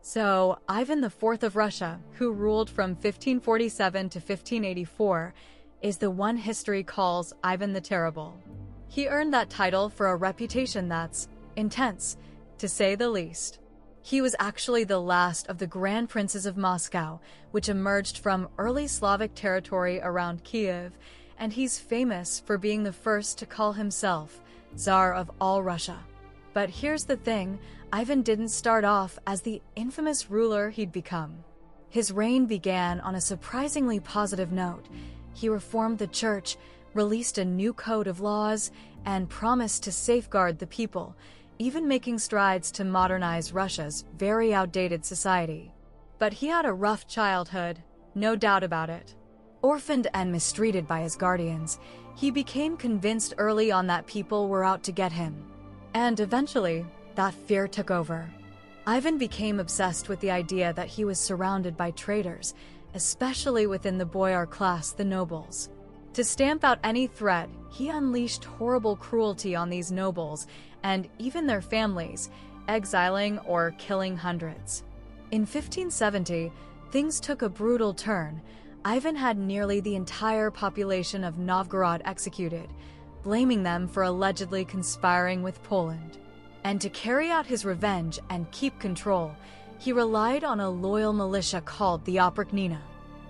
So, Ivan IV of Russia, who ruled from 1547 to 1584, is the one history calls Ivan the Terrible. He earned that title for a reputation that's intense, to say the least. He was actually the last of the Grand Princes of Moscow, which emerged from early Slavic territory around Kiev, and he's famous for being the first to call himself Tsar of all Russia. But here's the thing, Ivan didn't start off as the infamous ruler he'd become. His reign began on a surprisingly positive note. He reformed the church, released a new code of laws, and promised to safeguard the people, even making strides to modernize Russia's very outdated society. But he had a rough childhood, no doubt about it. Orphaned and mistreated by his guardians, he became convinced early on that people were out to get him. And eventually, that fear took over. Ivan became obsessed with the idea that he was surrounded by traitors, especially within the boyar class, the nobles. To stamp out any threat, he unleashed horrible cruelty on these nobles and even their families, exiling or killing hundreds. In 1570, things took a brutal turn. Ivan had nearly the entire population of Novgorod executed, blaming them for allegedly conspiring with Poland. And to carry out his revenge and keep control, he relied on a loyal militia called the Oprichnina.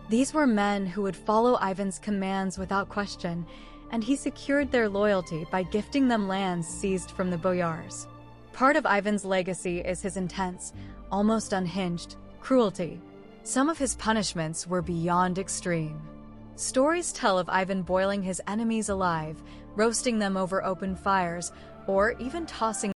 These were men who would follow Ivan's commands without question, and he secured their loyalty by gifting them lands seized from the boyars. Part of Ivan's legacy is his intense, almost unhinged, cruelty. Some of his punishments were beyond extreme. Stories tell of Ivan boiling his enemies alive, roasting them over open fires, or even tossing